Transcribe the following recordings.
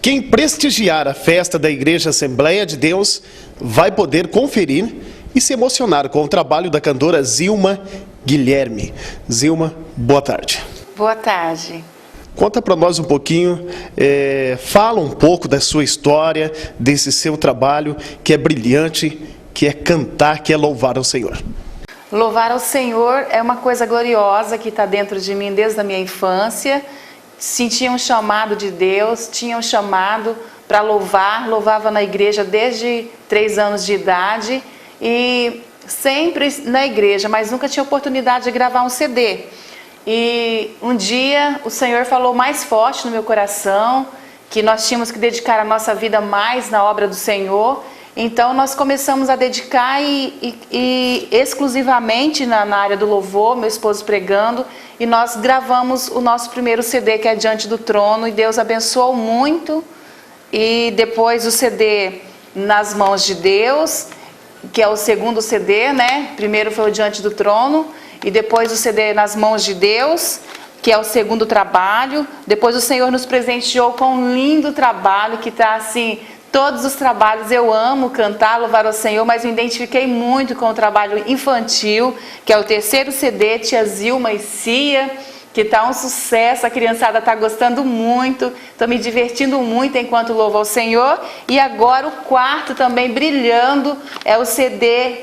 Quem prestigiar a festa da Igreja Assembleia de Deus vai poder conferir e se emocionar com o trabalho da cantora Zilma Guilherme. Zilma, boa tarde. Boa tarde. Conta para nós um pouquinho, fala um pouco da sua história, desse seu trabalho que é brilhante, que é cantar, que é louvar ao Senhor. Louvar ao Senhor é uma coisa gloriosa que está dentro de mim desde a minha infância. Sentia um chamado de Deus, tinha um chamado para louvar, louvava na igreja desde 3 anos de idade e sempre na igreja, mas nunca tinha oportunidade de gravar um CD. E um dia o Senhor falou mais forte no meu coração que nós tínhamos que dedicar a nossa vida mais na obra do Senhor. Então nós começamos a dedicar e exclusivamente na área do louvor, meu esposo pregando, e nós gravamos o nosso primeiro CD, que é Diante do Trono, e Deus abençoou muito. E depois o CD Nas Mãos de Deus, que é o segundo CD, né? Primeiro foi o Diante do Trono, e depois o CD Nas Mãos de Deus, que é o segundo trabalho. Depois o Senhor nos presenteou com um lindo trabalho que está assim... Todos os trabalhos eu amo cantar, louvar ao Senhor, mas me identifiquei muito com o trabalho infantil, que é o terceiro CD, Tia Zilma e Cia, que está um sucesso, a criançada está gostando muito, estou me divertindo muito enquanto louvo ao Senhor. E agora o quarto também brilhando, é o CD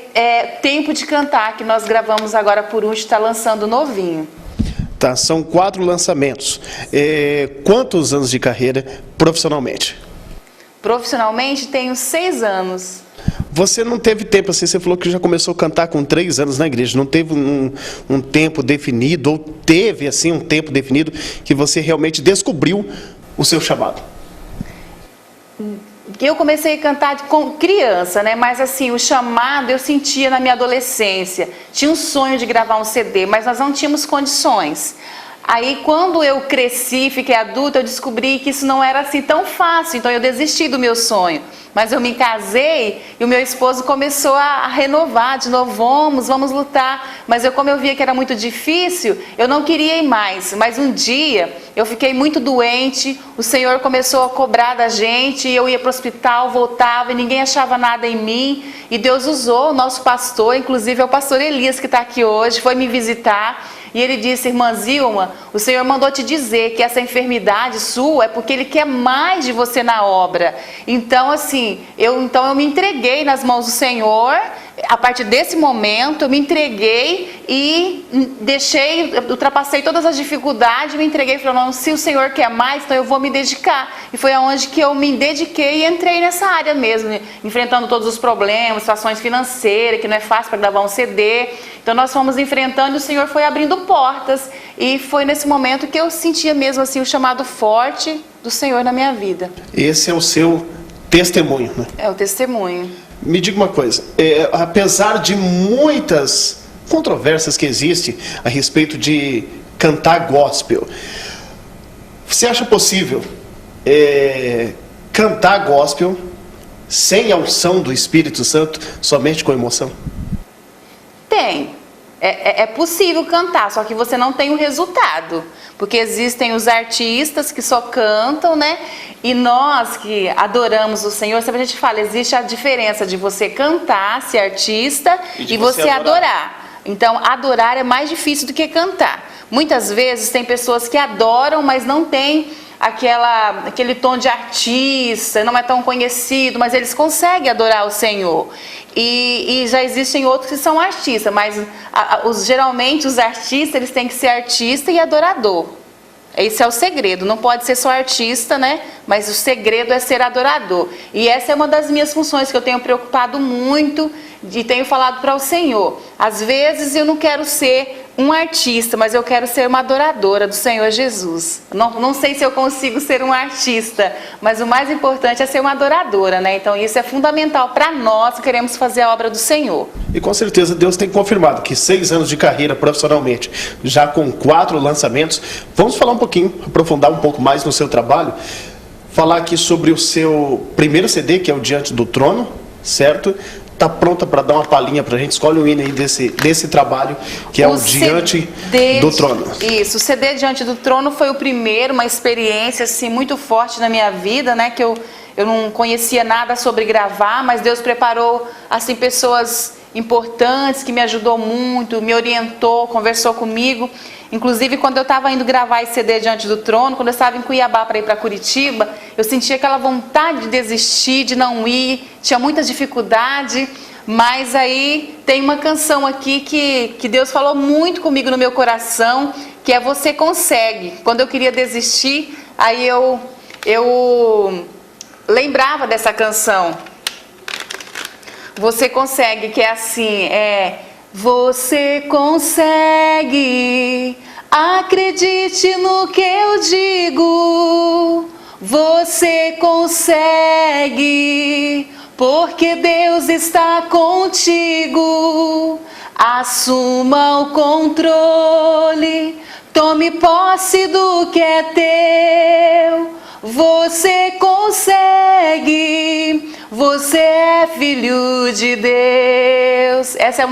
Tempo de Cantar, que nós gravamos agora por último, está lançando novinho. Tá, são 4 lançamentos. Quantos anos de carreira profissionalmente? Profissionalmente tenho 6 anos. Você não teve tempo, assim, você falou que já começou a cantar com 3 anos na igreja, não teve um tempo definido, ou teve assim um tempo definido que você realmente descobriu o seu chamado? Eu comecei a cantar com criança, né? Mas assim, o chamado eu sentia na minha adolescência. Tinha um sonho de gravar um CD, mas nós não tínhamos condições. Aí quando eu cresci, fiquei adulta, eu descobri que isso não era assim tão fácil, então eu desisti do meu sonho. Mas eu me casei e o meu esposo começou a renovar de novo, vamos lutar. Mas como eu via que era muito difícil, eu não queria ir mais. Mas um dia eu fiquei muito doente, o Senhor começou a cobrar da gente, eu ia para o hospital, voltava e ninguém achava nada em mim. E Deus usou o nosso pastor, inclusive é o pastor Elias que está aqui hoje, foi me visitar. E ele disse: irmã Zilma, o Senhor mandou te dizer que essa enfermidade sua é porque Ele quer mais de você na obra. Então assim, eu me entreguei nas mãos do Senhor. A partir desse momento eu me entreguei e ultrapassei todas as dificuldades, me entreguei e falei: não, se o Senhor quer mais, então eu vou me dedicar. E foi aonde que eu me dediquei e entrei nessa área mesmo, enfrentando todos os problemas, situações financeiras, que não é fácil para gravar um CD. Então nós fomos enfrentando e o Senhor foi abrindo portas. E foi nesse momento que eu sentia mesmo assim o chamado forte do Senhor na minha vida. Esse é o seu testemunho, né? É o testemunho. Me diga uma coisa, apesar de muitas controvérsias que existem a respeito de cantar gospel, você acha possível cantar gospel sem a unção do Espírito Santo, somente com emoção? Tem. É possível cantar, só que você não tem o resultado. Porque existem os artistas que só cantam, né? E nós que adoramos o Senhor, sempre a gente fala, existe a diferença de você cantar, ser artista, e você adorar. Então, adorar é mais difícil do que cantar. Muitas vezes tem pessoas que adoram, mas não tem aquele tom de artista, não é tão conhecido, mas eles conseguem adorar o Senhor. E já existem outros que são artistas, mas geralmente os artistas, eles têm que ser artista e adorador. Esse é o segredo, não pode ser só artista, né? Mas o segredo é ser adorador. E essa é uma das minhas funções que eu tenho preocupado muito e tenho falado para o Senhor. Às vezes eu não quero ser um artista, mas eu quero ser uma adoradora do Senhor Jesus. Não sei se eu consigo ser um artista, mas o mais importante é ser uma adoradora, né? Então isso é fundamental para nós que queremos fazer a obra do Senhor. E com certeza Deus tem confirmado que 6 anos de carreira profissionalmente, já com 4 lançamentos. Vamos falar um pouquinho, aprofundar um pouco mais no seu trabalho. Falar aqui sobre o seu primeiro CD, que é o Diante do Trono, certo? tá pronta para dar uma palhinha pra gente. Escolhe um hino aí desse trabalho, que é o Diante do Trono. Isso, o CD Diante do Trono foi o primeiro, uma experiência assim, muito forte na minha vida, né? Que eu não conhecia nada sobre gravar, mas Deus preparou assim, pessoas importantes, que me ajudou muito, me orientou, conversou comigo. Inclusive, quando eu estava indo gravar esse CD Diante do Trono, quando eu estava em Cuiabá para ir para Curitiba, eu sentia aquela vontade de desistir, de não ir, tinha muita dificuldade, mas aí tem uma canção aqui que Deus falou muito comigo no meu coração, que é Você Consegue. Quando eu queria desistir, aí eu lembrava dessa canção. Você consegue, que é assim, você consegue, acredite no que eu digo. Você consegue, porque Deus está contigo. Assuma o controle, tome posse do que é teu. Você consegue, você é filho de Deus. Essa é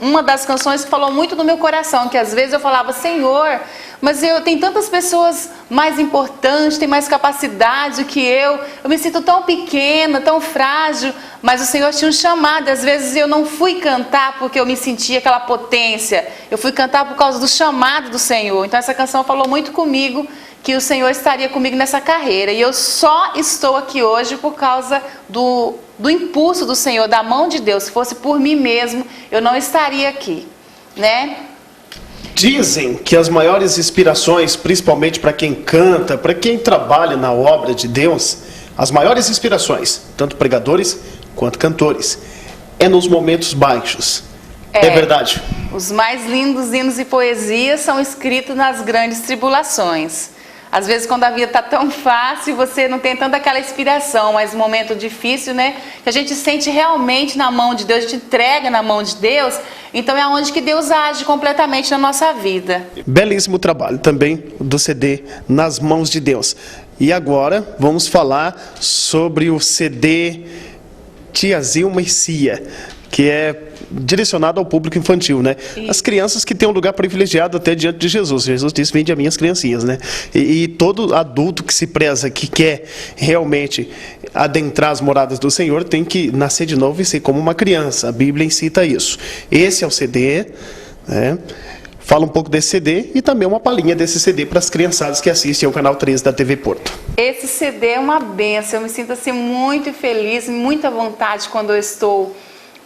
uma das canções que falou muito no meu coração, que às vezes eu falava, Senhor, mas tem tantas pessoas mais importantes, tem mais capacidade do que eu me sinto tão pequena, tão frágil, mas o Senhor tinha um chamado. Às vezes eu não fui cantar porque eu me sentia aquela potência, eu fui cantar por causa do chamado do Senhor. Então essa canção falou muito comigo, que o Senhor estaria comigo nessa carreira, e eu só estou aqui hoje por causa do impulso do Senhor, da mão de Deus. Se fosse por mim mesmo, eu não estaria aqui, né? Dizem que as maiores inspirações, principalmente para quem canta, para quem trabalha na obra de Deus, as maiores inspirações, tanto pregadores quanto cantores, é nos momentos baixos. É verdade? Os mais lindos hinos e poesias são escritos nas grandes tribulações. Às vezes, quando a vida está tão fácil, você não tem tanta aquela inspiração, mas um momento difícil, né? Que a gente sente realmente na mão de Deus, a gente entrega na mão de Deus, então é onde que Deus age completamente na nossa vida. Belíssimo trabalho também do CD Nas Mãos de Deus. E agora vamos falar sobre o CD Tia Zilma e Cia, que é direcionado ao público infantil, né? As crianças que têm um lugar privilegiado até diante de Jesus. Jesus disse, vinde a minhas criancinhas, né? E todo adulto que se preza, que quer realmente adentrar as moradas do Senhor, tem que nascer de novo e ser como uma criança. A Bíblia incita isso. Esse é o CD, né? Fala um pouco desse CD e também uma palhinha desse CD para as criançadas que assistem ao canal 13 da TV Porto. Esse CD é uma bênção. Eu me sinto assim muito feliz, muita vontade quando eu estou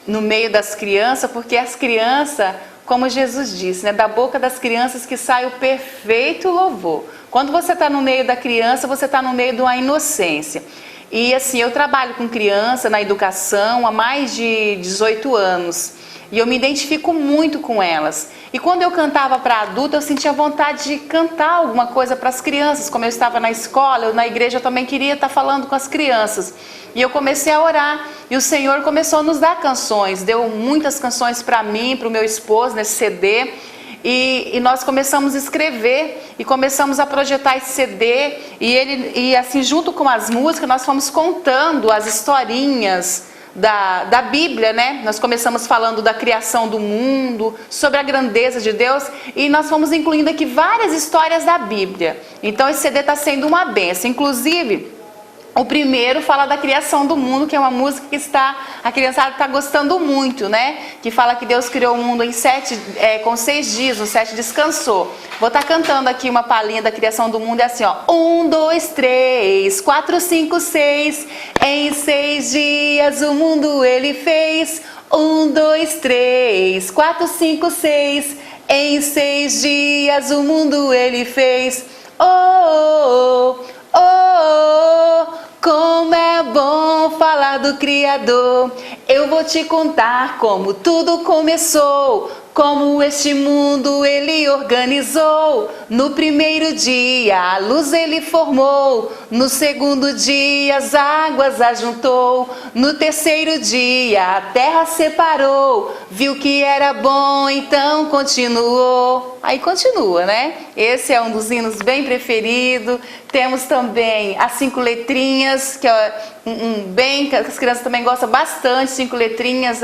no meio das crianças, porque as crianças, como Jesus disse, né, da boca das crianças que sai o perfeito louvor. Quando você está no meio da criança, você está no meio de uma inocência. E assim, eu trabalho com criança na educação há mais de 18 anos. E eu me identifico muito com elas. E quando eu cantava para adulto, eu sentia vontade de cantar alguma coisa para as crianças. Como eu estava na escola, na igreja, eu também queria estar falando com as crianças. E eu comecei a orar. E o Senhor começou a nos dar canções. Deu muitas canções para mim, para o meu esposo, nesse CD. E nós começamos a escrever e começamos a projetar esse CD. E assim, junto com as músicas, nós fomos contando as historinhas da Bíblia, né? Nós começamos falando da criação do mundo, sobre a grandeza de Deus, e nós fomos incluindo aqui várias histórias da Bíblia. Então esse CD está sendo uma bênção. Inclusive, o primeiro fala da criação do mundo, que é uma música que a criançada está gostando muito, né? Que fala que Deus criou o mundo com 6 dias, no 7 descansou. Vou estar cantando aqui uma palhinha da criação do mundo, é assim, ó. 1, 2, 3, 4, 5, 6, em 6 dias o mundo ele fez. 1, 2, 3, 4, 5, 6, em 6 dias o mundo ele fez. Oh, oh, oh, oh. Como é bom falar do Criador. Eu vou te contar como tudo começou, como este mundo ele organizou. No primeiro dia a luz ele formou, no segundo dia as águas ajuntou, no terceiro dia a terra separou, viu que era bom, então continuou. Aí continua, né? Esse é um dos hinos bem preferido. Temos também as 5 letrinhas, que é bem, que as crianças também gostam bastante. 5 letrinhas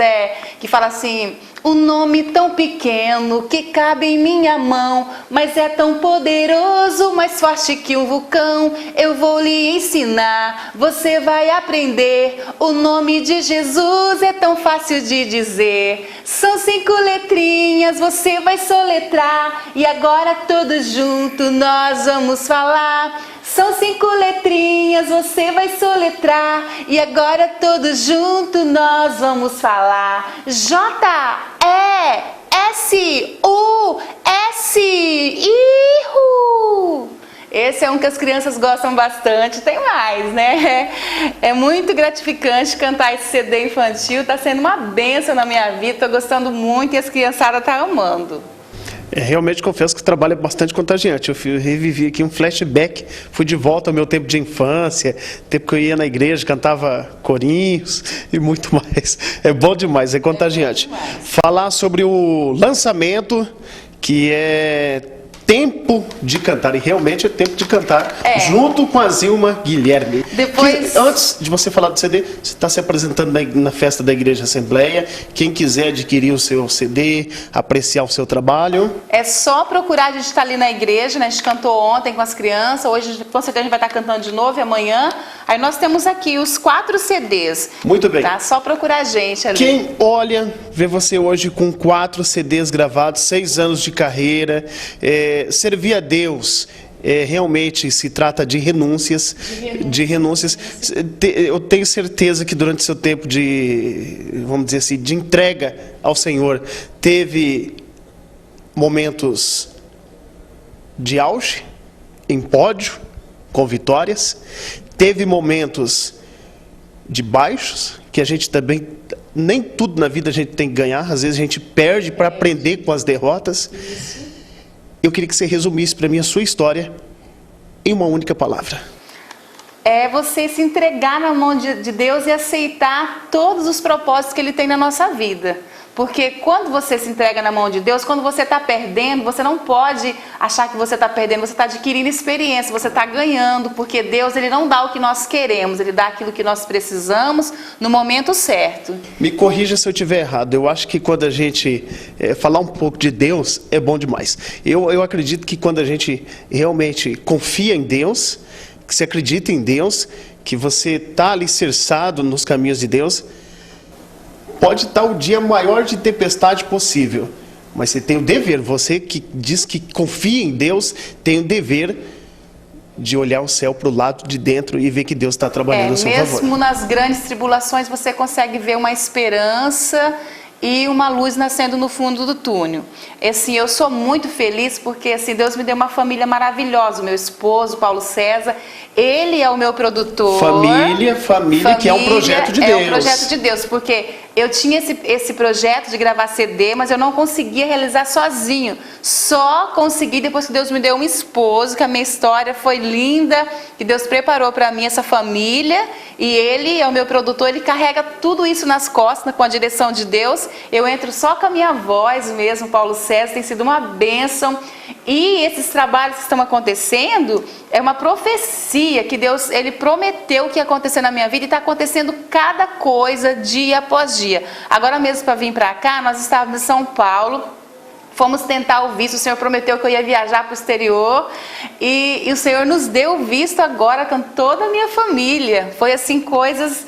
que fala assim: um nome tão pequeno que cabe em minha mão, mas é tão poderoso, mais forte que um vulcão. Eu vou lhe ensinar, você vai aprender. O nome de Jesus é tão fácil de dizer. São 5 letrinhas, você vai soletrar. E agora todos juntos nós vamos falar. São 5 letrinhas, você vai soletrar. E agora todos juntos nós vamos falar. J-E-S-U-S. Ihu! Esse é um que as crianças gostam bastante. Tem mais, né? É muito gratificante cantar esse CD infantil. Está sendo uma bênção na minha vida. Estou gostando muito e as criançadas estão amando. Realmente confesso que o trabalho é bastante contagiante. Eu revivi aqui um flashback, fui de volta ao meu tempo de infância, tempo que eu ia na igreja, cantava corinhos e muito mais. É bom demais, é contagiante. Falar sobre o lançamento, que é Tempo de Cantar, e realmente é tempo de cantar, junto com a Zilma Guilherme. Depois... Antes de você falar do CD, você está se apresentando na festa da Igreja Assembleia. Quem quiser adquirir o seu CD, apreciar o seu trabalho, é só procurar. A gente está ali na igreja, né? A gente cantou ontem com as crianças, hoje com certeza a gente vai estar cantando de novo e amanhã. Aí nós temos aqui os 4 CDs. Muito bem. Tá? Só procurar a gente ali. Quem olha, vê você hoje com 4 CDs gravados, 6 anos de carreira, servir a Deus, realmente se trata de renúncias, Eu tenho certeza que durante seu tempo de, vamos dizer assim, de entrega ao Senhor, teve momentos de auge, em pódio, com vitórias, teve momentos de baixos, que a gente também, nem tudo na vida a gente tem que ganhar, às vezes a gente perde para aprender com as derrotas. Eu queria que você resumisse para mim a sua história em uma única palavra. É você se entregar na mão de Deus e aceitar todos os propósitos que Ele tem na nossa vida. Porque quando você se entrega na mão de Deus, quando você está perdendo, você não pode achar que você está perdendo, você está adquirindo experiência, você está ganhando, porque Deus, Ele não dá o que nós queremos, Ele dá aquilo que nós precisamos no momento certo. Me corrija se eu estiver errado, eu acho que quando a gente falar um pouco de Deus é bom demais. Eu acredito que quando a gente realmente confia em Deus, que você acredita em Deus, que você está alicerçado nos caminhos de Deus, pode estar o dia maior de tempestade possível, mas você tem o dever, você que diz que confia em Deus, tem o dever de olhar o céu para o lado de dentro e ver que Deus está trabalhando a seu favor. Mesmo nas grandes tribulações você consegue ver uma esperança e uma luz nascendo no fundo do túnel. Assim, eu sou muito feliz porque assim, Deus me deu uma família maravilhosa. O meu esposo, Paulo César, ele é o meu produtor. Família, que é um projeto de Deus. É um projeto de Deus, porque eu tinha esse projeto de gravar CD, mas eu não conseguia realizar sozinho. Só consegui depois que Deus me deu um esposo, que a minha história foi linda, que Deus preparou para mim essa família, e ele é o meu produtor, ele carrega tudo isso nas costas, com a direção de Deus. Eu entro só com a minha voz mesmo, Paulo César, tem sido uma bênção. E esses trabalhos que estão acontecendo é uma profecia que Deus, Ele prometeu que ia acontecer na minha vida, e está acontecendo cada coisa dia após dia. Agora mesmo, para vir para cá, nós estávamos em São Paulo, fomos tentar o visto, o Senhor prometeu que eu ia viajar para o exterior, e o Senhor nos deu o visto agora com toda a minha família. Foi assim, coisas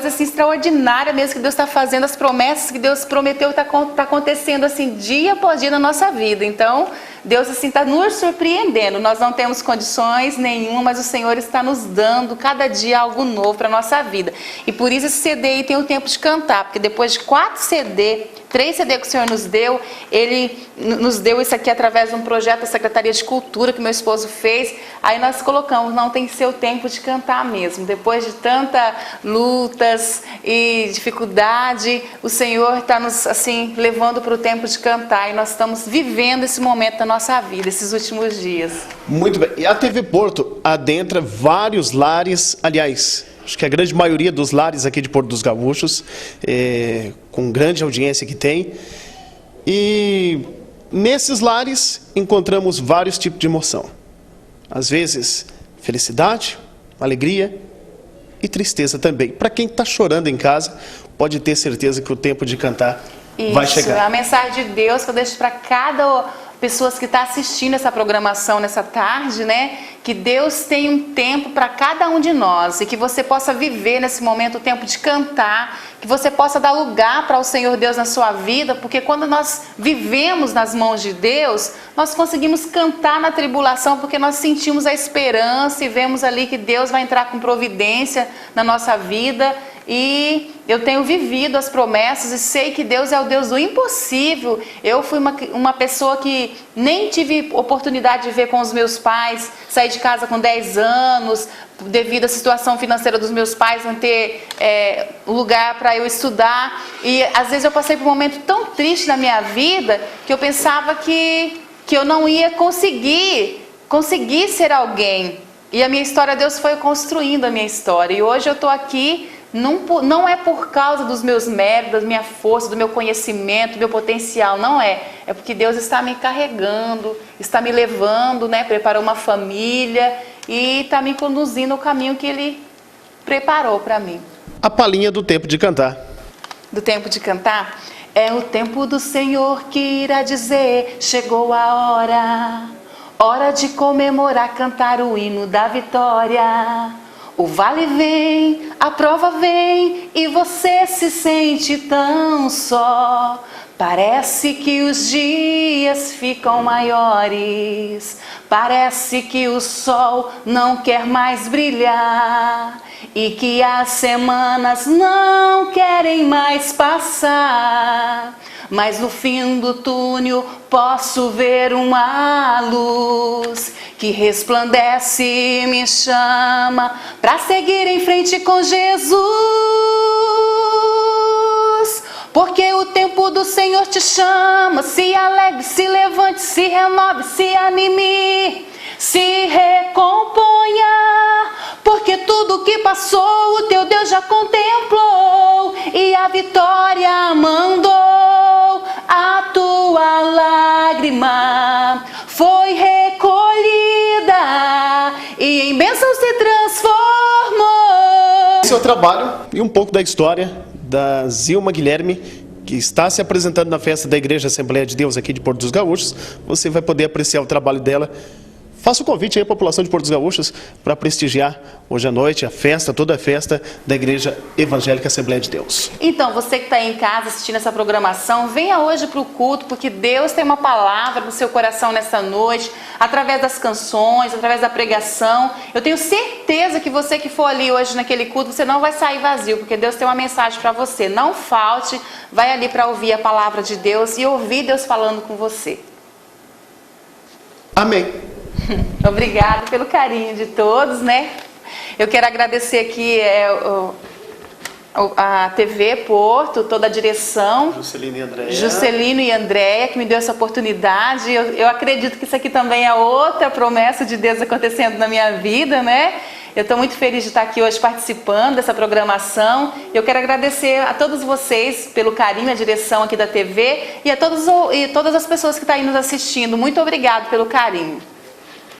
assim, extraordinárias mesmo que Deus está fazendo, as promessas que Deus prometeu tá acontecendo assim, dia após dia na nossa vida. Então, Deus assim está nos surpreendendo. Nós não temos condições nenhuma, mas o Senhor está nos dando cada dia algo novo para a nossa vida. E por isso esse CD aí tem o tempo de cantar, porque depois de 3 CD que o Senhor nos deu, Ele nos deu isso aqui através de um projeto da Secretaria de Cultura que meu esposo fez. Aí nós colocamos, não, tem que ser o tempo de cantar mesmo. Depois de tanta lutas e dificuldade, o Senhor está nos assim levando para o tempo de cantar, e nós estamos vivendo esse momento da nossa vida, esses últimos dias. Muito bem. E a TV Porto adentra vários lares, aliás, acho que a grande maioria dos lares aqui de Porto dos Gaúchos, com grande audiência que tem. E nesses lares encontramos vários tipos de emoção. Às vezes, felicidade, alegria e tristeza também. Para quem está chorando em casa, pode ter certeza que o tempo de cantar vai chegar. Isso, é a mensagem de Deus que eu deixo para cada pessoas que está assistindo essa programação nessa tarde, né? Que Deus tem um tempo para cada um de nós e que você possa viver nesse momento o tempo de cantar, que você possa dar lugar para o Senhor Deus na sua vida, porque quando nós vivemos nas mãos de Deus, nós conseguimos cantar na tribulação, porque nós sentimos a esperança e vemos ali que Deus vai entrar com providência na nossa vida. E eu tenho vivido as promessas e sei que Deus é o Deus do impossível. Eu fui uma pessoa que nem tive oportunidade de ver com os meus pais, saí de casa com 10 anos, devido à situação financeira dos meus pais, não ter lugar para eu estudar. E às vezes eu passei por um momento tão triste na minha vida que eu pensava que eu não ia conseguir ser alguém. E a minha história, Deus foi construindo a minha história. E hoje eu estou aqui. Não é por causa dos meus méritos, da minha força, do meu conhecimento, do meu potencial, não é. É porque Deus está me carregando, está me levando, né? Preparou uma família e está me conduzindo ao caminho que Ele preparou para mim. A palhinha do tempo de cantar. Do tempo de cantar? É o tempo do Senhor que irá dizer, chegou a hora, hora de comemorar, cantar o hino da vitória. O vale vem, a prova vem e você se sente tão só. Parece que os dias ficam maiores, parece que o sol não quer mais brilhar e que as semanas não querem mais passar. Mas no fim do túnel posso ver uma luz que resplandece e me chama para seguir em frente com Jesus. Porque o tempo do Senhor te chama, se alegre, se levante, se renove, se anime, se recomponha. Porque tudo que passou o teu Deus já contemplou e a vitória mandou. A tua lágrima foi recolhida e em bênção se transformou. Seu trabalho e um pouco da história da Zilma Guilherme, que está se apresentando na festa da Igreja Assembleia de Deus aqui de Porto dos Gaúchos. Você vai poder apreciar o trabalho dela. Faça o convite aí à população de Porto dos Gaúchos para prestigiar hoje à noite a festa, toda a festa da Igreja Evangélica Assembleia de Deus. Então, você que está aí em casa assistindo essa programação, venha hoje para o culto, porque Deus tem uma palavra no seu coração nessa noite, através das canções, através da pregação. Eu tenho certeza que você que for ali hoje naquele culto, você não vai sair vazio, porque Deus tem uma mensagem para você. Não falte, vai ali para ouvir a palavra de Deus e ouvir Deus falando com você. Amém. Obrigada pelo carinho de todos, né? Eu quero agradecer aqui a TV Porto, toda a direção. Juscelino e Andréia, que me deu essa oportunidade. Eu acredito que isso aqui também é outra promessa de Deus acontecendo na minha vida, né? Eu estou muito feliz de estar aqui hoje participando dessa programação. Eu quero agradecer a todos vocês pelo carinho, a direção aqui da TV e a todas as pessoas que estão aí nos assistindo. Muito obrigado pelo carinho.